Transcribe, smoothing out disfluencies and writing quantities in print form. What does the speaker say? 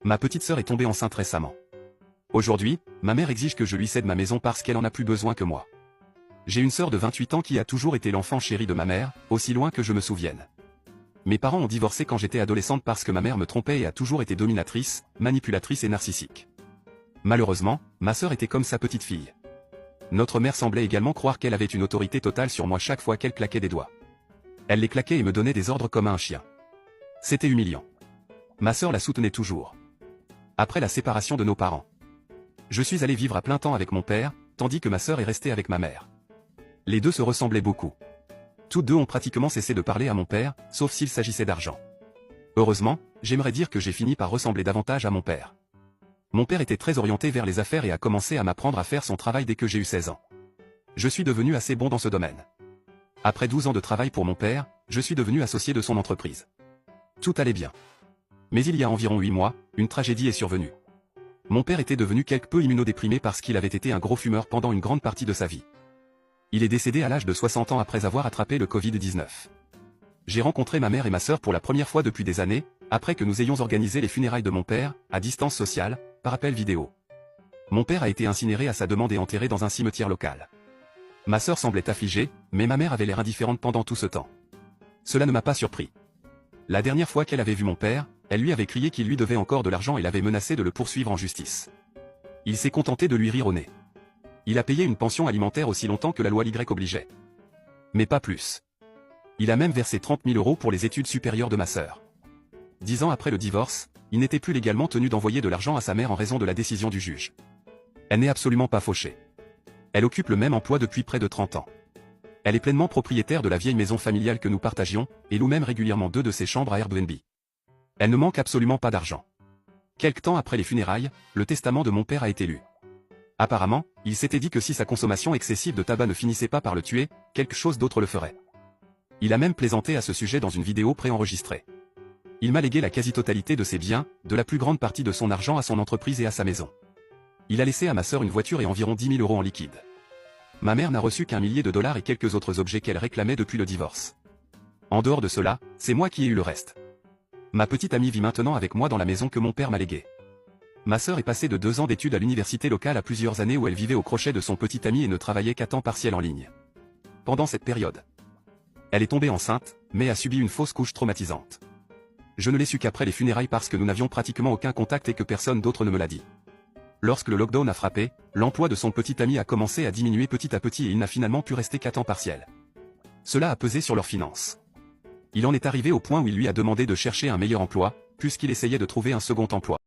Ma petite sœur est tombée enceinte récemment. Aujourd'hui, ma mère exige que je lui cède ma maison parce qu'elle en a plus besoin que moi. J'ai une sœur de 28 ans qui a toujours été l'enfant chéri de ma mère, aussi loin que je me souvienne. Mes parents ont divorcé quand j'étais adolescente parce que ma mère me trompait et a toujours été dominatrice, manipulatrice et narcissique. Malheureusement, ma sœur était comme sa petite fille. Notre mère semblait également croire qu'elle avait une autorité totale sur moi chaque fois qu'elle claquait des doigts. Elle les claquait et me donnait des ordres comme à un chien. C'était humiliant. Ma sœur la soutenait toujours. Après la séparation de nos parents, je suis allé vivre à plein temps avec mon père, tandis que ma sœur est restée avec ma mère. Les deux se ressemblaient beaucoup. Toutes deux ont pratiquement cessé de parler à mon père, sauf s'il s'agissait d'argent. Heureusement, j'aimerais dire que j'ai fini par ressembler davantage à mon père. Mon père était très orienté vers les affaires et a commencé à m'apprendre à faire son travail dès que j'ai eu 16 ans. Je suis devenu assez bon dans ce domaine. Après 12 ans de travail pour mon père, je suis devenu associé de son entreprise. Tout allait bien. Mais il y a environ 8 mois, une tragédie est survenue. Mon père était devenu quelque peu immunodéprimé parce qu'il avait été un gros fumeur pendant une grande partie de sa vie. Il est décédé à l'âge de 60 ans après avoir attrapé le Covid-19. J'ai rencontré ma mère et ma sœur pour la première fois depuis des années, après que nous ayons organisé les funérailles de mon père, à distance sociale, par appel vidéo. Mon père a été incinéré à sa demande et enterré dans un cimetière local. Ma sœur semblait affligée, mais ma mère avait l'air indifférente pendant tout ce temps. Cela ne m'a pas surpris. La dernière fois qu'elle avait vu mon père, elle lui avait crié qu'il lui devait encore de l'argent et l'avait menacé de le poursuivre en justice. Il s'est contenté de lui rire au nez. Il a payé une pension alimentaire aussi longtemps que la loi Y obligeait. Mais pas plus. Il a même versé 30 000 € pour les études supérieures de ma sœur. 10 ans après le divorce, il n'était plus légalement tenu d'envoyer de l'argent à sa mère en raison de la décision du juge. Elle n'est absolument pas fauchée. Elle occupe le même emploi depuis près de 30 ans. Elle est pleinement propriétaire de la vieille maison familiale que nous partagions, et loue même régulièrement 2 de ses chambres à Airbnb. Elle ne manque absolument pas d'argent. Quelque temps après les funérailles, le testament de mon père a été lu. Apparemment, il s'était dit que si sa consommation excessive de tabac ne finissait pas par le tuer, quelque chose d'autre le ferait. Il a même plaisanté à ce sujet dans une vidéo préenregistrée. Il m'a légué la quasi-totalité de ses biens, de la plus grande partie de son argent à son entreprise et à sa maison. Il a laissé à ma sœur une voiture et environ 10 000 € en liquide. Ma mère n'a reçu qu'1 millier de dollars et quelques autres objets qu'elle réclamait depuis le divorce. En dehors de cela, c'est moi qui ai eu le reste. Ma petite amie vit maintenant avec moi dans la maison que mon père m'a léguée. Ma sœur est passée de 2 ans d'études à l'université locale à plusieurs années où elle vivait au crochet de son petit ami et ne travaillait qu'à temps partiel en ligne. Pendant cette période, elle est tombée enceinte, mais a subi une fausse couche traumatisante. Je ne l'ai su qu'après les funérailles parce que nous n'avions pratiquement aucun contact et que personne d'autre ne me l'a dit. Lorsque le lockdown a frappé, l'emploi de son petit ami a commencé à diminuer petit à petit et il n'a finalement pu rester qu'à temps partiel. Cela a pesé sur leurs finances. Il en est arrivé au point où il lui a demandé de chercher un meilleur emploi, puisqu'il essayait de trouver un second emploi.